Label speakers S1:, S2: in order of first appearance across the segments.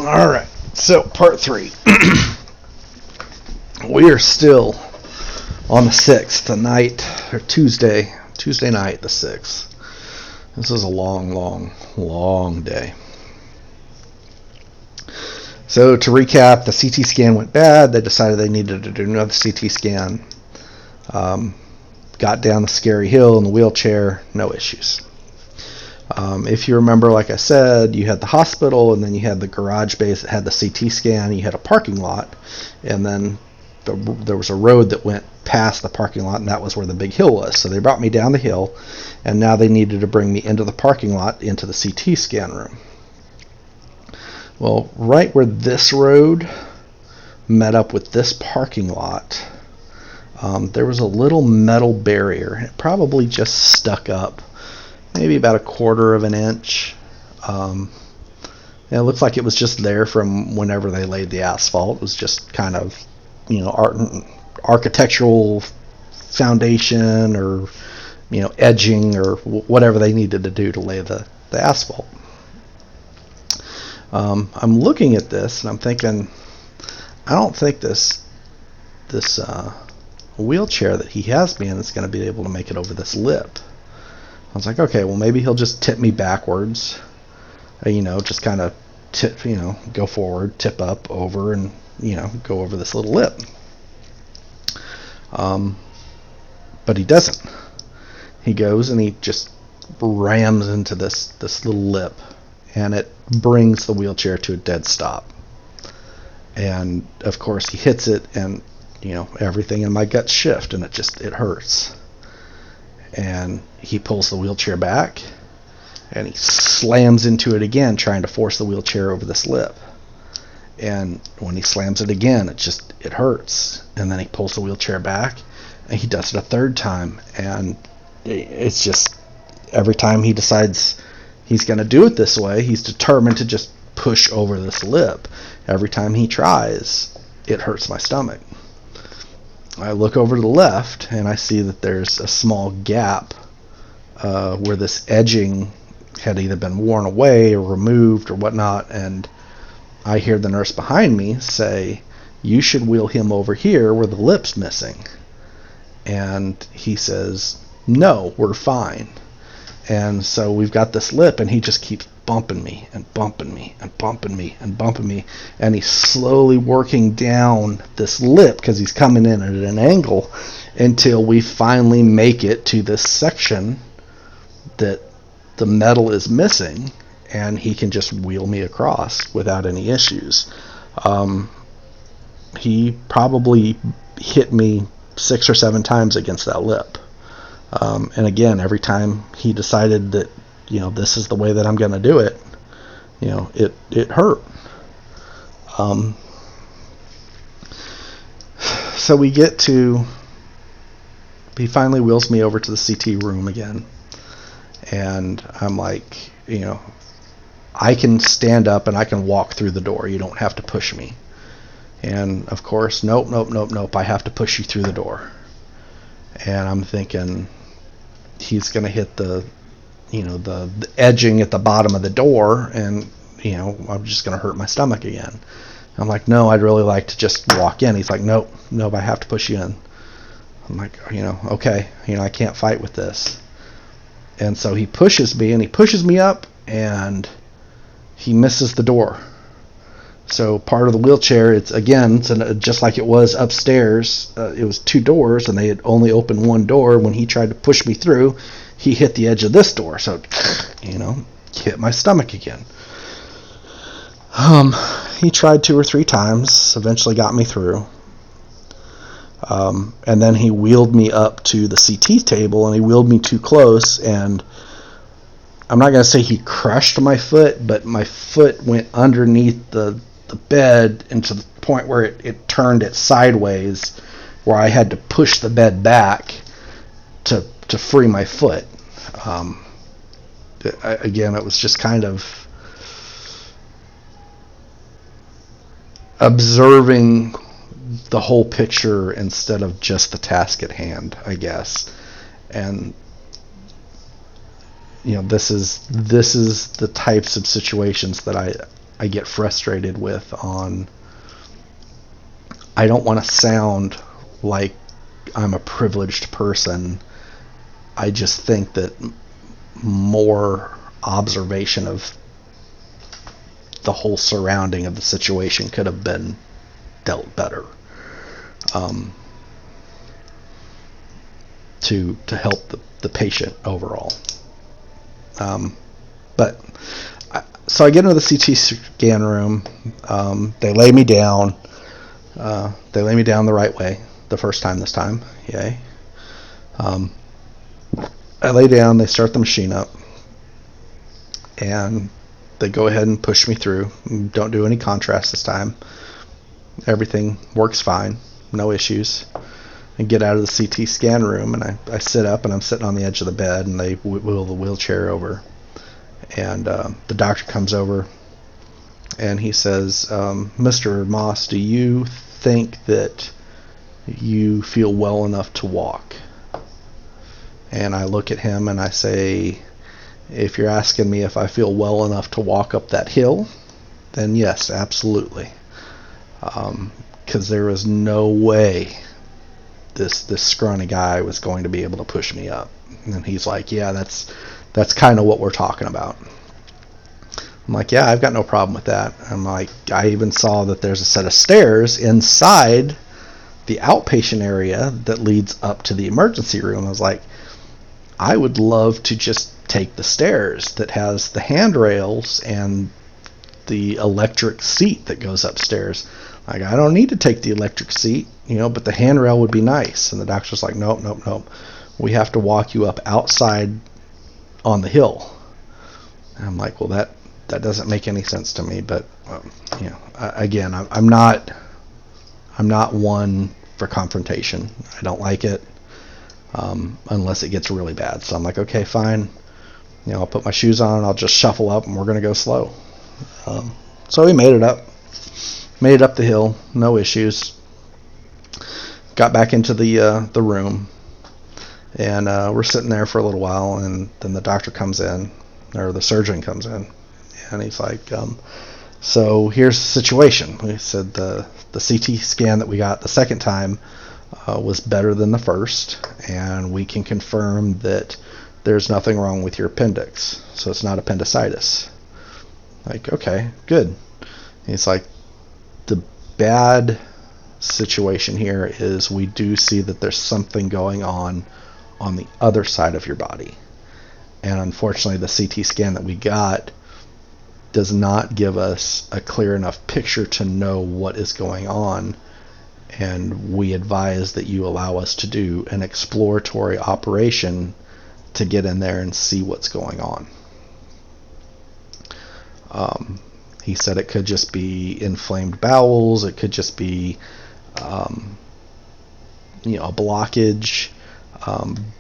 S1: All right. So part 3. We are still on the 6th, the night, or Tuesday night, the 6th. This is a long day. So to recap, the CT scan went bad. They decided they needed to do another CT scan. Got down the scary hill in the wheelchair, no issues. If you remember, like I said, you had the hospital, and then you had the garage base that had the CT scan. You had a parking lot, and then there was a road that went past the parking lot, and that was where the big hill was. So they brought me down the hill, and now they needed to bring me into the parking lot, into the CT scan room. Well, right where this road met up with this parking lot, there was a little metal barrier. It probably just stuck up, maybe about 1/4 of an inch. It looks like it was just there from whenever they laid the asphalt. It was just kind of, architectural foundation, or edging, or whatever they needed to do to lay the asphalt. I'm looking at this and I'm thinking, I don't think this wheelchair that he has me in is going to be able to make it over this lip. I was like, okay, well, maybe he'll just tip me backwards, just kind of tip, go forward, tip up, over, and go over this little lip. But he doesn't. He goes and he just rams into this little lip, and it brings the wheelchair to a dead stop. And of course he hits it, and everything in my guts shift, and it hurts. And he pulls the wheelchair back, and he slams into it again, trying to force the wheelchair over this lip. And when he slams it again, it hurts. And then he pulls the wheelchair back, and he does it a third time. And it's just, every time he decides he's going to do it this way, he's determined to just push over this lip. Every time he tries, it hurts my stomach. I look over to the left, and I see that there's a small gap where this edging had either been worn away or removed or whatnot, and I hear the nurse behind me say, "You should wheel him over here where the lip's missing." And he says, "No, we're fine." And so we've got this lip, and he just keeps bumping me and bumping me and bumping me and bumping me, and he's slowly working down this lip because he's coming in at an angle until we finally make it to this section that the metal is missing, and he can just wheel me across without any issues. He probably hit me 6 or 7 times against that lip. And again, every time he decided that, this is the way that I'm going to do it, it hurt. So he finally wheels me over to the CT room again. And I'm like, I can stand up and I can walk through the door. You don't have to push me. And of course, nope. I have to push you through the door. And I'm thinking, he's going to hit the edging at the bottom of the door, and I'm just going to hurt my stomach again. I'm like, no, I'd really like to just walk in. He's like, nope, I have to push you in. I'm like, okay, I can't fight with this. And so he pushes me up, and he misses the door. So part of the wheelchair, it's just like it was upstairs. It was 2 doors, and they had only opened 1 door. When he tried to push me through, he hit the edge of this door. So, hit my stomach again. He tried 2 or 3 times, eventually got me through. And then he wheeled me up to the CT table, and he wheeled me too close, and I'm not going to say he crushed my foot, but my foot went underneath the bed into the point where it turned it sideways, where I had to push the bed back to free my foot. Again, it was just kind of observing the whole picture instead of just the task at hand, I guess. And this is the types of situations that I get frustrated with on, I don't want to sound like I'm a privileged person. I just think that more observation of the whole surrounding of the situation could have been dealt better, to help the patient overall. So I get into the CT scan room. They lay me down. They lay me down the right way the first time this time. Yay. I lay down. They start the machine up. And they go ahead and push me through. Don't do any contrast this time. Everything works fine. No issues. And get out of the CT scan room, and I sit up, and I'm sitting on the edge of the bed, and they wheel the wheelchair over. And the doctor comes over, and he says, Mr. Moss, do you think that you feel well enough to walk? And I look at him, and I say, if you're asking me if I feel well enough to walk up that hill, then yes, absolutely. Because there was no way this scrawny guy was going to be able to push me up. And he's like, yeah, that's kind of what we're talking about. I'm like, yeah, I've got no problem with that. I'm like, I even saw that there's a set of stairs inside the outpatient area that leads up to the emergency room. I was like, I would love to just take the stairs that has the handrails and the electric seat that goes upstairs. Like, I don't need to take the electric seat, but the handrail would be nice. And the doctor's like, nope. We have to walk you up outside on the hill. And I'm like, well, that doesn't make any sense to me. But again, I'm not one for confrontation. I don't like it unless it gets really bad. So I'm like, okay, fine. I'll put my shoes on and I'll just shuffle up, and we're gonna go slow. So we made it up the hill, no issues. Got back into the room, and we're sitting there for a little while, and then the doctor comes in, or the surgeon comes in, and he's like, so here's the situation. We said the CT scan that we got the second time was better than the first, and we can confirm that there's nothing wrong with your appendix, so it's not appendicitis. Like, okay, good. He's like, the bad situation here is we do see that there's something going on the other side of your body. And unfortunately, the CT scan that we got does not give us a clear enough picture to know what is going on. And we advise that you allow us to do an exploratory operation to get in there and see what's going on. He said it could just be inflamed bowels. It could just be, a blockage.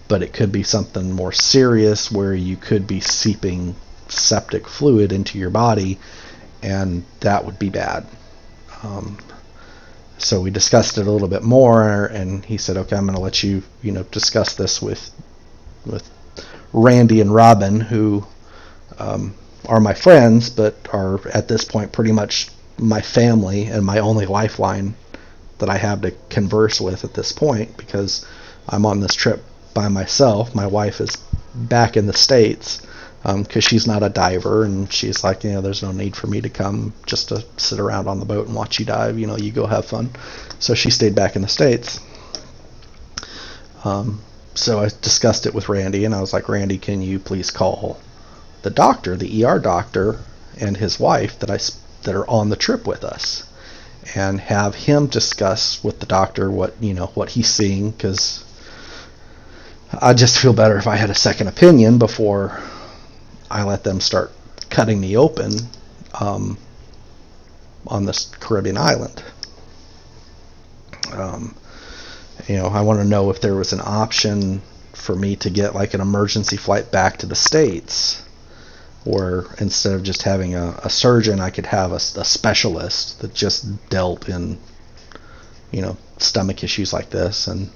S1: But it could be something more serious where you could be seeping septic fluid into your body, and that would be bad. So we discussed it a little bit more, and he said, okay, I'm going to let you, discuss this with Randy and Robin, who are my friends, but are at this point pretty much my family and my only lifeline that I have to converse with at this point, because I'm on this trip by myself. My wife is back in the States because she's not a diver, and she's like, there's no need for me to come just to sit around on the boat and watch you dive. You go have fun. So she stayed back in the States. So I discussed it with Randy, and I was like, Randy, can you please call the doctor, the ER doctor, and his wife that are on the trip with us, and have him discuss with the doctor what he's seeing, because I just feel better if I had a second opinion before I let them start cutting me open on this Caribbean island. I want to know if there was an option for me to get like an emergency flight back to the States, or instead of just having a surgeon, I could have a specialist that just dealt in, stomach issues like this. And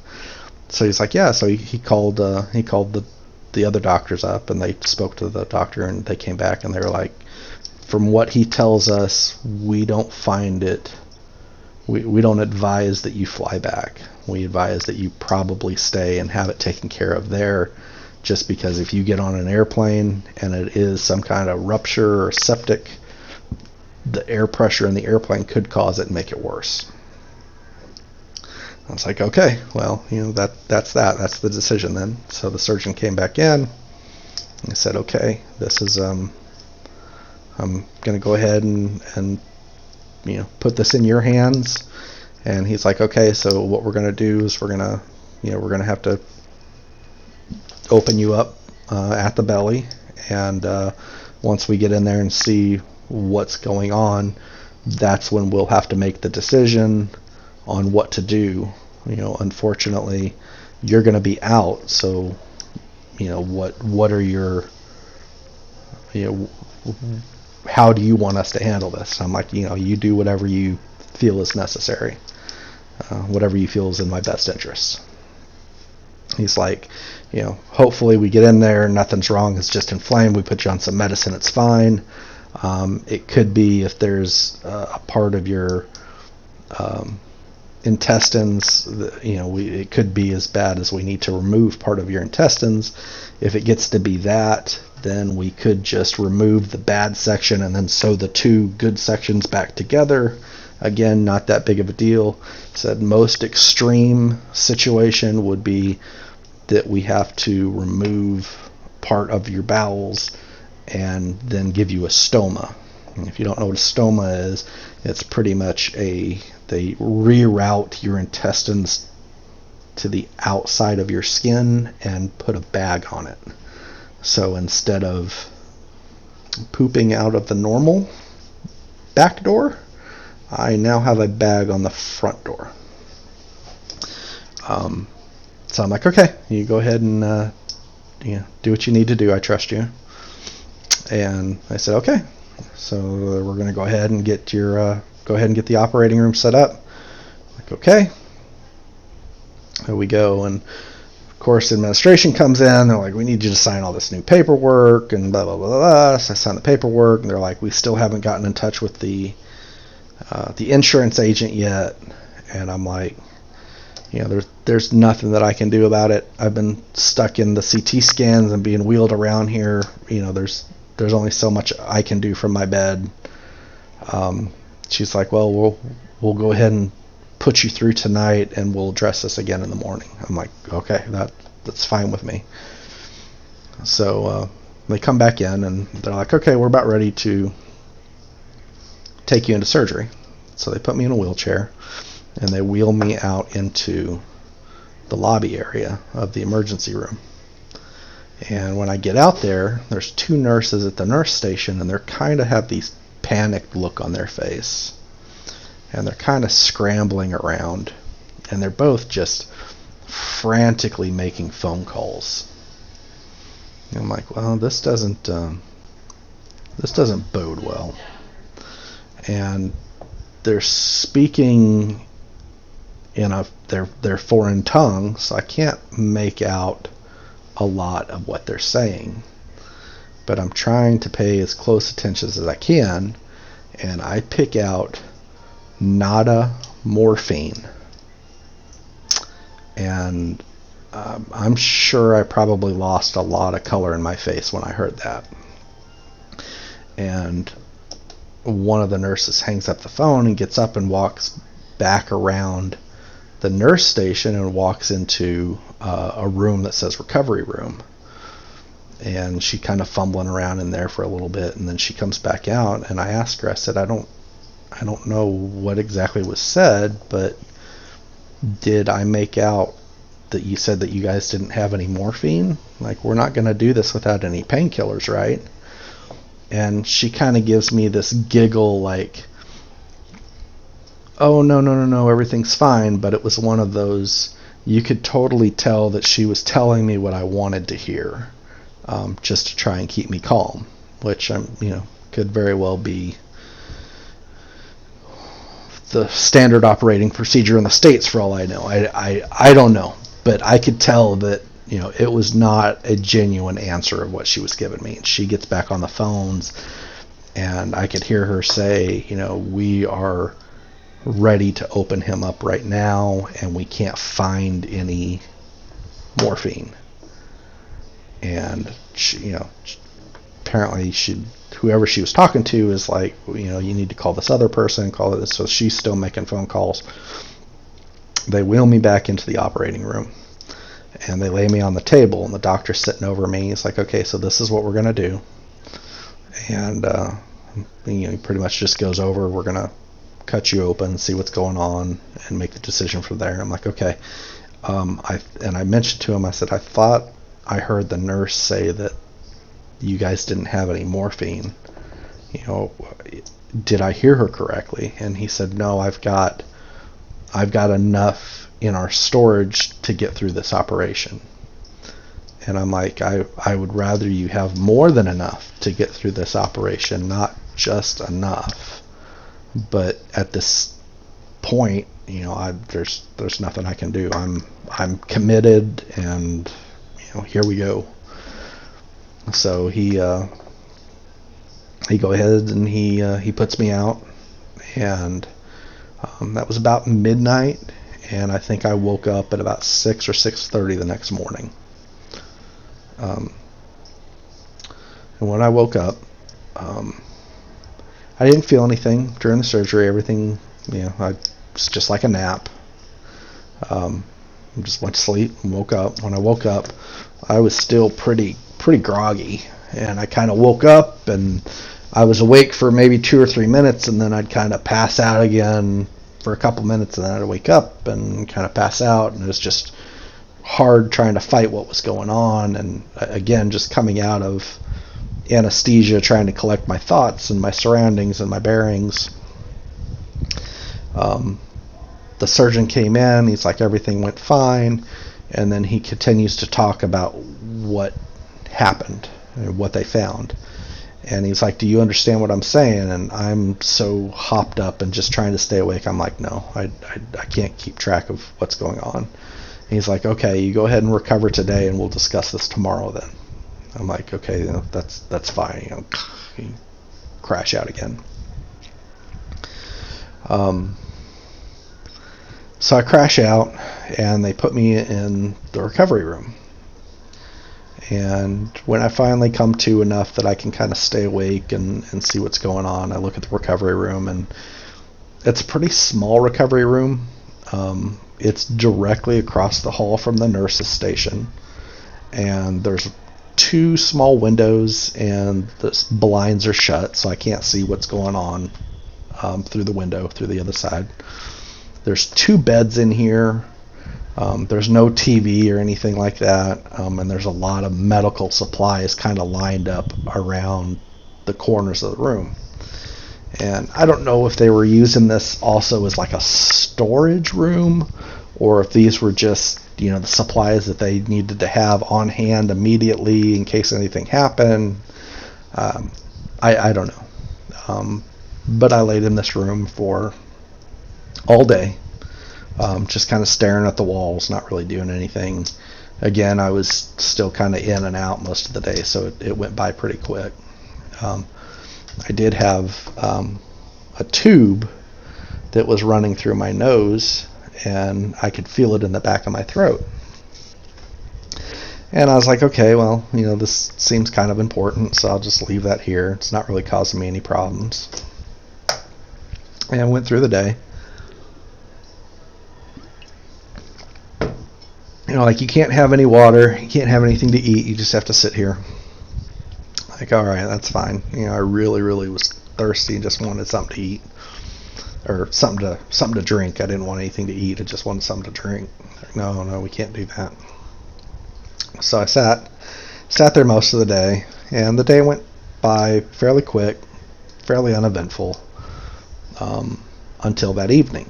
S1: so he's like, yeah. So he called the other doctors up, and they spoke to the doctor, and they came back, and they were like, from what he tells us, we don't find it. We don't advise that you fly back. We advise that you probably stay and have it taken care of there, just because if you get on an airplane and it is some kind of rupture or septic, the air pressure in the airplane could cause it and make it worse. I was like, okay, well, that's the decision then. So the surgeon came back in. I said, okay, this is I'm going to go ahead and put this in your hands. And he's like, okay, so what we're going to do is we're going to have to open you up at the belly, and once we get in there and see what's going on, that's when we'll have to make the decision on what to do. Unfortunately, you're going to be out, so what are your how do you want us to handle this? I'm like, you do whatever you feel is necessary, whatever you feel is in my best interest. He's like, hopefully we get in there, nothing's wrong, it's just inflamed, we put you on some medicine, it's fine. It could be if there's a part of your intestines, it could be as bad as we need to remove part of your intestines. If it gets to be that, then we could just remove the bad section and then sew the two good sections back together. Again, not that big of a deal. Said most extreme situation would be that we have to remove part of your bowels and then give you a stoma. And if you don't know what a stoma is, it's pretty much they reroute your intestines to the outside of your skin and put a bag on it. So instead of pooping out of the normal back door, I now have a bag on the front door. So I'm like, okay, you go ahead and do what you need to do. I trust you. And I said, okay. So we're going to go ahead and get the operating room set up. Like, okay. Here we go, and of course administration comes in. They're like, we need you to sign all this new paperwork and blah blah blah blah. So I signed the paperwork, and they're like, we still haven't gotten in touch with the insurance agent yet. And I'm like, there's nothing that I can do about it. I've been stuck in the CT scans and being wheeled around here. There's only so much I can do from my bed. She's like, well, we'll go ahead and put you through tonight, and we'll address this again in the morning. I'm like, okay, that's fine with me. So they come back in, and they're like, okay, we're about ready to take you into surgery. So they put me in a wheelchair, and they wheel me out into the lobby area of the emergency room. And when I get out there, there's two nurses at the nurse station, and they're kind of have these panicked look on their face. And they're kind of scrambling around. And they're both just frantically making phone calls. And I'm like, well, this doesn't bode well. And they're speaking in their foreign tongue, so I can't make out a lot of what they're saying, but I'm trying to pay as close attention as I can, and I pick out nada morphine, and I'm sure I probably lost a lot of color in my face when I heard that. And one of the nurses hangs up the phone and gets up and walks back around the nurse station and walks into a room that says recovery room. And she kind of fumbling around in there for a little bit, and then she comes back out, and I asked her, I said, I don't know what exactly was said, but did I make out that you said that you guys didn't have any morphine? Like, we're not going to do this without any painkillers, right? And she kind of gives me this giggle like, oh, no, everything's fine. But it was one of those, you could totally tell that she was telling me what I wanted to hear, just to try and keep me calm, which could very well be the standard operating procedure in the States for all I know. I don't know, but I could tell that it was not a genuine answer of what she was giving me. And she gets back on the phones, And I could hear her say, we are ready to open him up right now, and we can't find any morphine. And she, apparently whoever she was talking to is like, you need to call this other person, call it. So she's still making phone calls. They wheel me back into the operating room, and they lay me on the table, and the doctor's sitting over me. He's like, okay, so this is what we're going to do. And he pretty much just goes over, we're going to cut you open, see what's going on, and make the decision from there. I'm like, okay. I mentioned to him, I said, I thought I heard the nurse say that you guys didn't have any morphine. Did I hear her correctly? And he said, no, I've got enough in our storage to get through this operation. And I'm like, I would rather you have more than enough to get through this operation, not just enough. But at this point, there's nothing I can do. I'm committed, and here we go. So he go ahead and he puts me out, and that was about midnight, and I think I woke up at about 6 or 6:30 the next morning. And when I woke up, I didn't feel anything during the surgery. Everything, it's just like a nap. I just went to sleep and woke up. When I woke up, I was still pretty groggy, and I kind of woke up, and I was awake for maybe 2 or 3 minutes, and then I'd kind of pass out again for a couple minutes, and then I'd wake up and kind of pass out, and it was just hard trying to fight what was going on. And again, just coming out of anesthesia, trying to collect my thoughts and my surroundings and my bearings. The surgeon came in, he's like, everything went fine, and then he continues to talk about what happened and what they found. And he's like, do you understand what I'm saying? And I'm so hopped up and just trying to stay awake. I'm like, no, I can't keep track of what's going on. And he's like, okay, you go ahead and recover today, and we'll discuss this tomorrow then. I'm like, okay, that's fine. You crash out again. So I crash out, and they put me in the recovery room. And when I finally come to enough that I can kind of stay awake and see what's going on, I look at the recovery room, and it's a pretty small recovery room. It's directly across the hall from the nurse's station, and there's 2 small windows, and the blinds are shut, so I can't see what's going on through the window, through the other side. There's 2 beds in here. There's no TV or anything like that, and there's a lot of medical supplies kind of lined up around the corners of the room. And I don't know if they were using this also as like a storage room, or if these were just, the supplies that they needed to have on hand immediately in case anything happened. I don't know. But I laid in this room for all day, just kind of staring at the walls, not really doing anything. Again, I was still kind of in and out most of the day, so it went by pretty quick. I did have a tube that was running through my nose, and I could feel it in the back of my throat. And I was like, okay, well, this seems kind of important, so I'll just leave that here. It's not really causing me any problems. And I went through the day. Like, you can't have any water, you can't have anything to eat, you just have to sit here. Like, all right, that's fine. I really, really was thirsty and just wanted something to eat, or something to drink. I didn't want anything to eat, I just wanted something to drink. Like, no, we can't do that. So I sat there most of the day, and the day went by fairly quick, fairly uneventful, until that evening.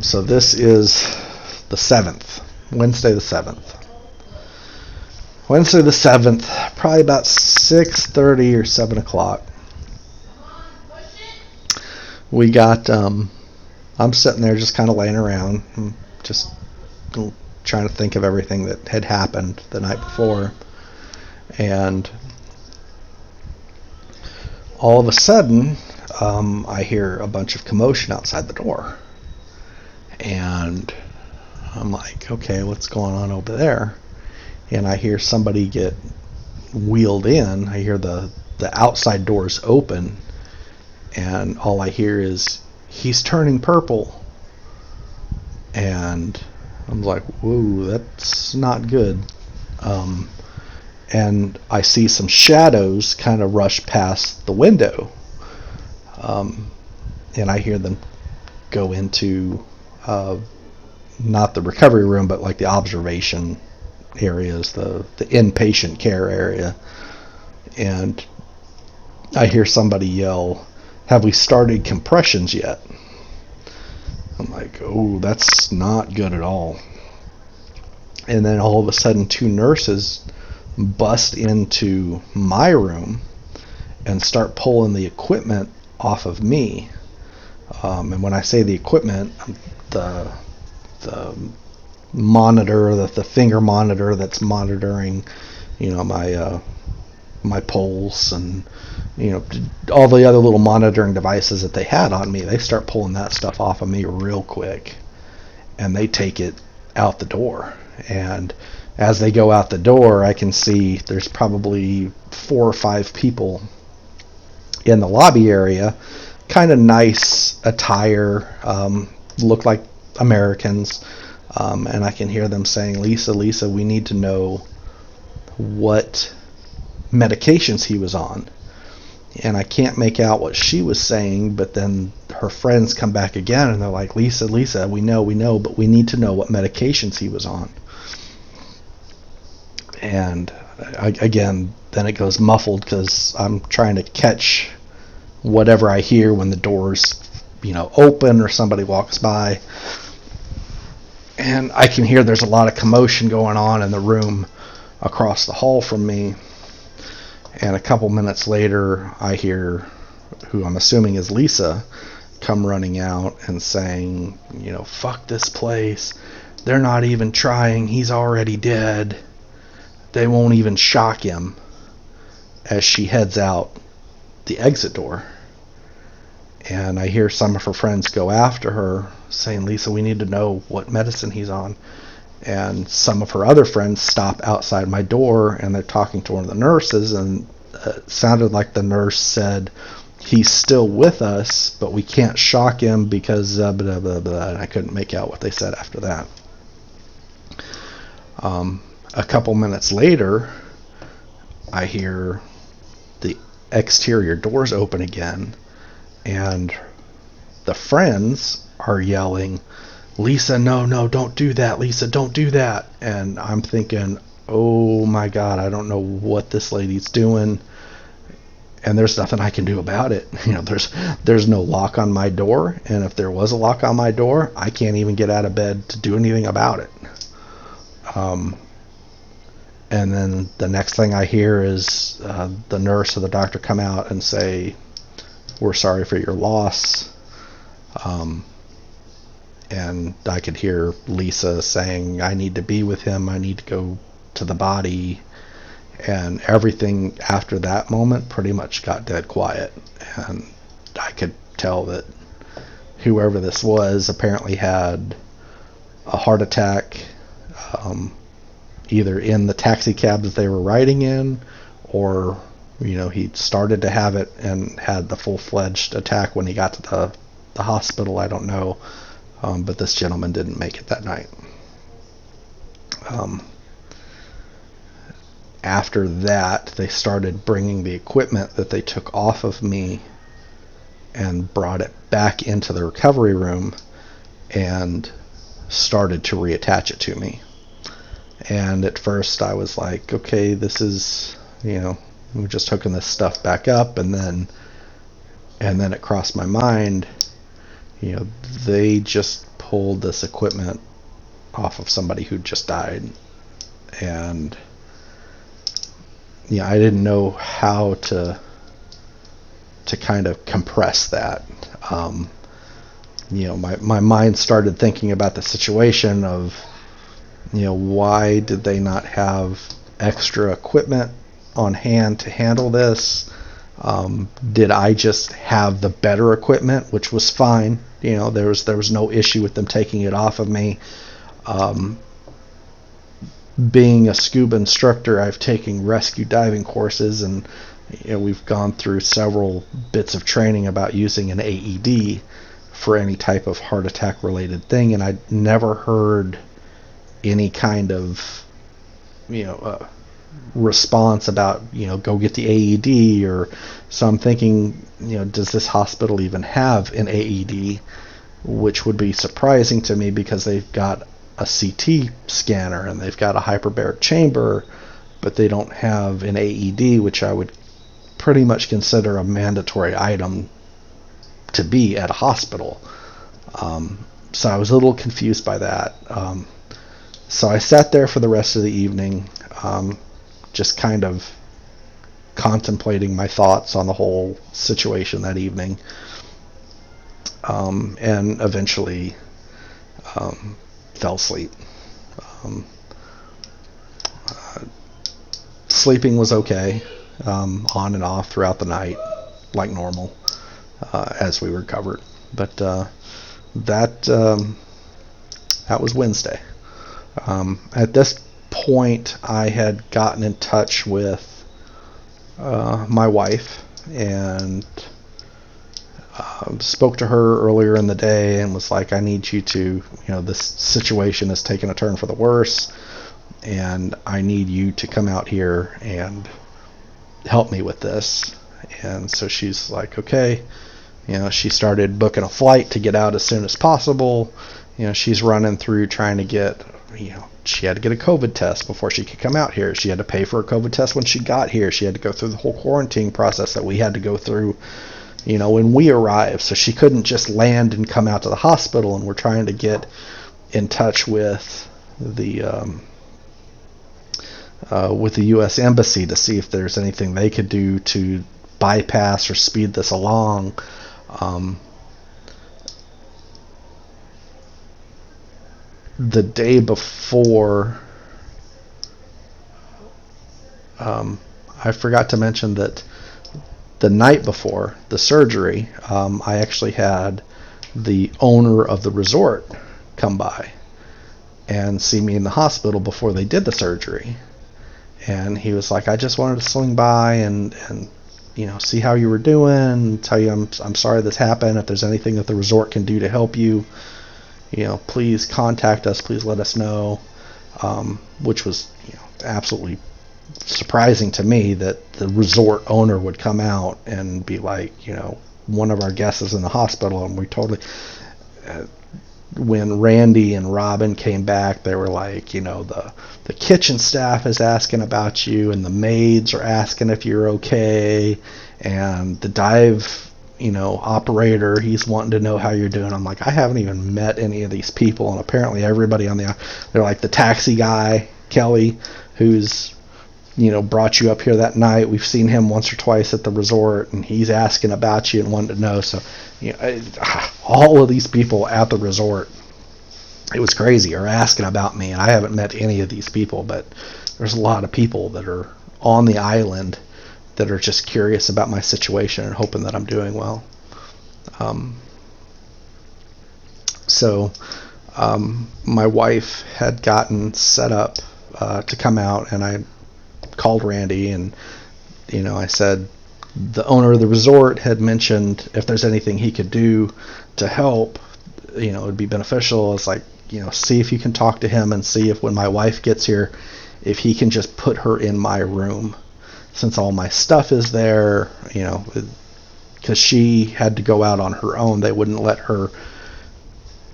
S1: So this is the 7th, Wednesday the 7th. Wednesday the 7th, probably about 6:30 or 7 o'clock. We got, I'm sitting there just kind of laying around, just trying to think of everything that had happened the night before. And all of a sudden, I hear a bunch of commotion outside the door. And I'm like, okay, what's going on over there? And I hear somebody get wheeled in. I hear the outside doors open, and all I hear is, he's turning purple. And I'm like, whoa, that's not good. And I see some shadows kind of rush past the window. And I hear them go into not the recovery room, but like the observation areas, the inpatient care area. And I hear somebody yell, have we started compressions yet? I'm like, oh, that's not good at all. And then all of a sudden, two nurses bust into my room and start pulling the equipment off of me. And when I say the equipment, the monitor, the finger monitor that's monitoring, my pulse and all the other little monitoring devices that they had on me, they start pulling that stuff off of me real quick, and they take it out the door. And as they go out the door, I can see there's probably 4 or 5 people in the lobby area, kind of nice attire, look like Americans, and I can hear them saying, Lisa, we need to know what medications he was on. And I can't make out what she was saying, but then her friends come back again and they're like, Lisa, we know, but we need to know what medications he was on. And again, then it goes muffled because I'm trying to catch whatever I hear when the doors, open or somebody walks by. And I can hear there's a lot of commotion going on in the room across the hall from me. And a couple minutes later, I hear who I'm assuming is Lisa come running out and saying, fuck this place. They're not even trying. He's already dead. They won't even shock him, as she heads out the exit door. And I hear some of her friends go after her saying, Lisa, we need to know what medicine he's on. And some of her other friends stop outside my door and they're talking to one of the nurses, and it sounded like the nurse said, he's still with us, but we can't shock him because blah, blah, blah. And I couldn't make out what they said after that. A couple minutes later, I hear the exterior doors open again, and the friends are yelling, Lisa, no, don't do that. Lisa, don't do that. And I'm thinking, oh my God, I don't know what this lady's doing, and there's nothing I can do about it. There's no lock on my door, and if there was a lock on my door, I can't even get out of bed to do anything about it. And then the next thing I hear is the nurse or the doctor come out and say, we're sorry for your loss. And I could hear Lisa saying, I need to be with him. I need to go to the body. And everything after that moment pretty much got dead quiet. And I could tell that whoever this was apparently had a heart attack, either in the taxi cab that they were riding in, or he started to have it and had the full-fledged attack when he got to the hospital. I don't know, but this gentleman didn't make it that night. After that, they started bringing the equipment that they took off of me and brought it back into the recovery room and started to reattach it to me. And at first I was like, okay, this is, we're just hooking this stuff back up. And then it crossed my mind, they just pulled this equipment off of somebody who just died. And I didn't know how to kind of compress that. My mind started thinking about the situation of, why did they not have extra equipment on hand to handle this? Did I just have the better equipment, which was fine? There was no issue with them taking it off of me. Being a scuba instructor, I've taken rescue diving courses, and we've gone through several bits of training about using an AED for any type of heart attack related thing, and I never heard any kind of response about go get the AED. Or so I'm thinking, does this hospital even have an AED, which would be surprising to me because they've got a CT scanner and they've got a hyperbaric chamber, but they don't have an AED, which I would pretty much consider a mandatory item to be at a hospital. So I was a little confused by that. So I sat there for the rest of the evening, just kind of contemplating my thoughts on the whole situation that evening, and eventually fell asleep. Sleeping was okay, on and off throughout the night, like normal, as we recovered. But that was Wednesday. At this point, I had gotten in touch with my wife and spoke to her earlier in the day and was like, I need you to, this situation has taken a turn for the worse, and I need you to come out here and help me with this. And so she's like, okay. She started booking a flight to get out as soon as possible. She's running through trying to get, she had to get a COVID test before she could come out here. She had to pay for a COVID test when she got here. She had to go through the whole quarantine process that we had to go through, when we arrived. So she couldn't just land and come out to the hospital, and we're trying to get in touch with the U.S. Embassy to see if there's anything they could do to bypass or speed this along. The day before, I forgot to mention that the night before the surgery, I actually had the owner of the resort come by and see me in the hospital before they did the surgery. And he was like, I just wanted to swing by and see how you were doing, tell you I'm sorry this happened. If there's anything that the resort can do to help you, please contact us, please let us know. Which was, absolutely surprising to me that the resort owner would come out and be like, one of our guests is in the hospital, and we totally... when Randy and Robin came back, they were like, the kitchen staff is asking about you, and the maids are asking if you're okay, and the dive, operator, he's wanting to know how you're doing. I'm like, I haven't even met any of these people, and apparently everybody they're like, the taxi guy, Kelly, who's, brought you up here that night, we've seen him once or twice at the resort, and he's asking about you and wanting to know. So, all of these people at the resort, it was crazy, are asking about me, and I haven't met any of these people, but there's a lot of people that are on the island that are just curious about my situation and hoping that I'm doing well. So my wife had gotten set up to come out, and I called Randy, and I said the owner of the resort had mentioned if there's anything he could do to help, it would be beneficial. It's like, see if you can talk to him and see if when my wife gets here, if he can just put her in my room, since all my stuff is there, because she had to go out on her own. They wouldn't let her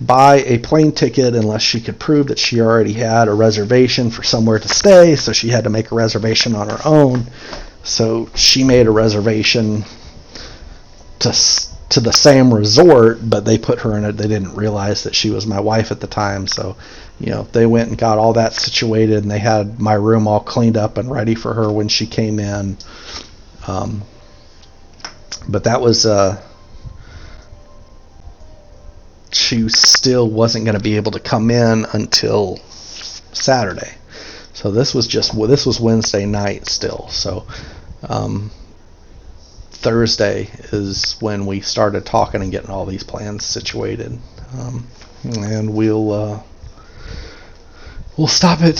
S1: buy a plane ticket unless she could prove that she already had a reservation for somewhere to stay, so she had to make a reservation on her own. So she made a reservation to the same resort, but they put her in it. They didn't realize that she was my wife at the time, so they went and got all that situated, and they had my room all cleaned up and ready for her when she came in. But that was she still wasn't going to be able to come in until Saturday. So this was Wednesday night still. So Thursday is when we started talking and getting all these plans situated, and we'll stop it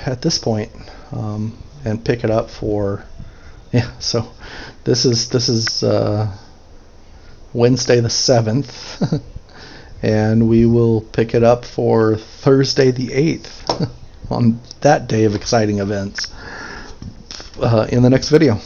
S1: at this point, and pick it up for So this is Wednesday the 7th, and we will pick it up for Thursday the 8th on that day of exciting events in the next video.